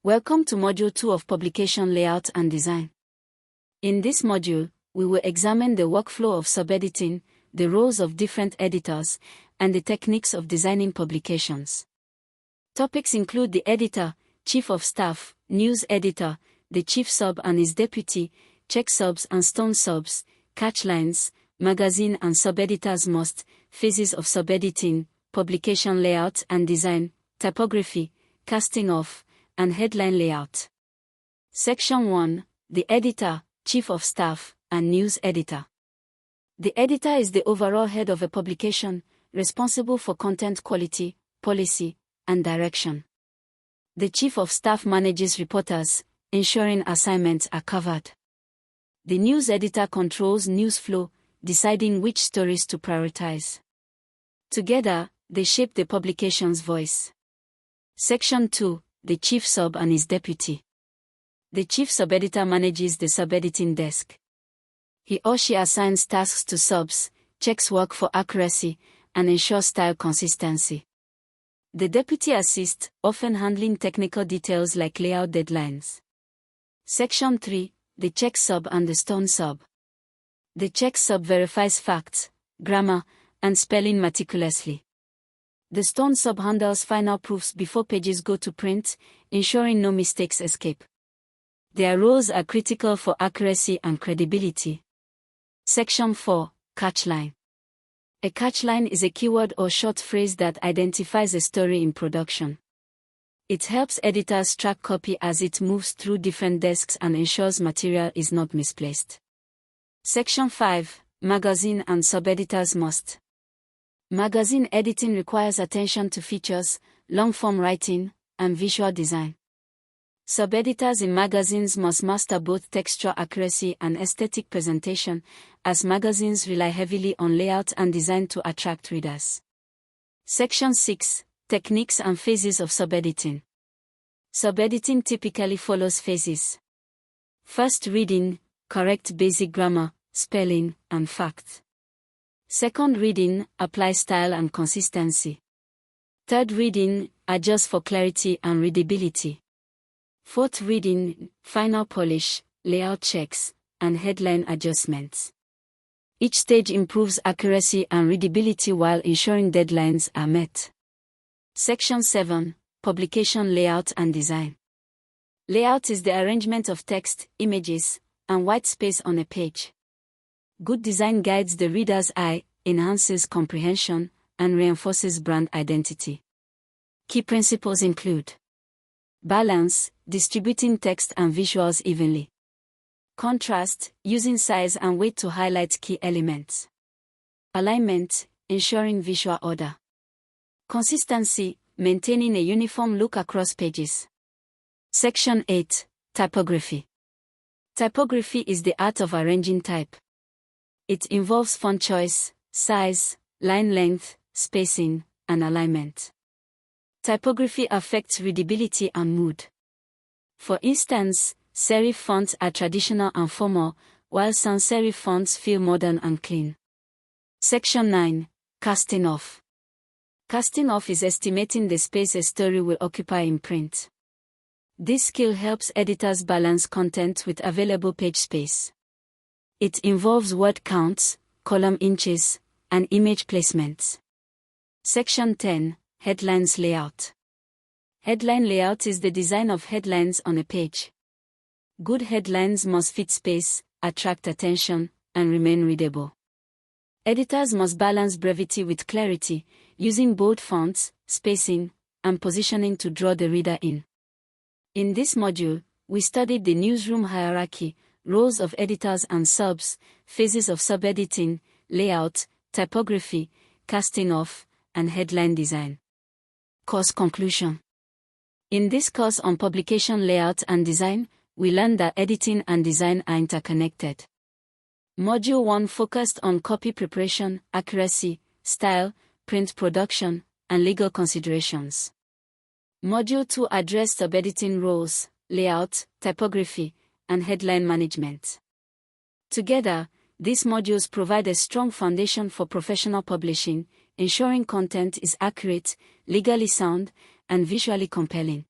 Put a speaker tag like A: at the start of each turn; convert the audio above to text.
A: Welcome to Module 2 of Publication Layout and Design. In this module, we will examine the workflow of sub-editing, the roles of different editors, and the techniques of designing publications. Topics include the editor, chief of staff, news editor, the chief sub and his deputy, check subs and stone subs, catchlines, magazine and sub-editors must, phases of sub-editing, publication layout and design, typography, casting off, and headline layout. Section 1. The editor, chief of staff, and news editor. The editor is the overall head of a publication, responsible for content quality, policy, and direction. The chief of staff manages reporters, ensuring assignments are covered. The news editor controls news flow, deciding which stories to prioritize. Together, they shape the publication's voice. Section 2. The chief sub and his deputy. The chief sub-editor manages the sub-editing desk. He or she assigns tasks to subs, checks work for accuracy, and ensures style consistency. The deputy assists, often handling technical details like layout deadlines. Section 3. The check sub and the stone sub. The check sub verifies facts, grammar, and spelling meticulously. The stone sub handles final proofs before pages go to print, ensuring no mistakes escape. Their roles are critical for accuracy and credibility. Section 4. Catchline. A catchline is a keyword or short phrase that identifies a story in production. It helps editors track copy as it moves through different desks and ensures material is not misplaced. Section 5. Magazine and sub-editors must. Magazine editing requires attention to features, long-form writing, and visual design. Sub-editors in magazines must master both textual accuracy and aesthetic presentation, as magazines rely heavily on layout and design to attract readers. Section 6. Techniques and phases of sub-editing. Sub-editing typically follows phases. First reading, correct basic grammar, spelling, and facts. Second reading, apply style and consistency. Third reading, adjust for clarity and readability. Fourth reading, final polish, layout checks, and headline adjustments. Each stage improves accuracy and readability while ensuring deadlines are met. Section 7. Publication layout and design. Layout is the arrangement of text, images, and white space on a page. Good design guides the reader's eye, enhances comprehension, and reinforces brand identity. Key principles include balance, distributing text and visuals evenly. Contrast, using size and weight to highlight key elements. Alignment, ensuring visual order. Consistency, maintaining a uniform look across pages. Section 8. Typography. Typography is the art of arranging type. It involves font choice, size, line length, spacing, and alignment. Typography affects readability and mood. For instance, serif fonts are traditional and formal, while sans serif fonts feel modern and clean. Section 9. Casting off. Casting off is estimating the space a story will occupy in print. This skill helps editors balance content with available page space. It involves word counts, column inches, and image placements. Section 10. Headlines layout. Headline layout is the design of headlines on a page. Good headlines must fit space, attract attention, and remain readable. Editors must balance brevity with clarity, using bold fonts, spacing, and positioning to draw the reader in. In this module, we studied the newsroom hierarchy, roles of editors and subs, phases of sub-editing, layout, typography, casting off, and headline design. Course conclusion. In this course on publication layout and design, we learned that editing and design are interconnected. Module 1 focused on copy preparation, accuracy, style, print production, and legal considerations. Module 2 addressed sub-editing roles, layout, typography, and headline management. Together, these modules provide a strong foundation for professional publishing, ensuring content is accurate, legally sound, and visually compelling.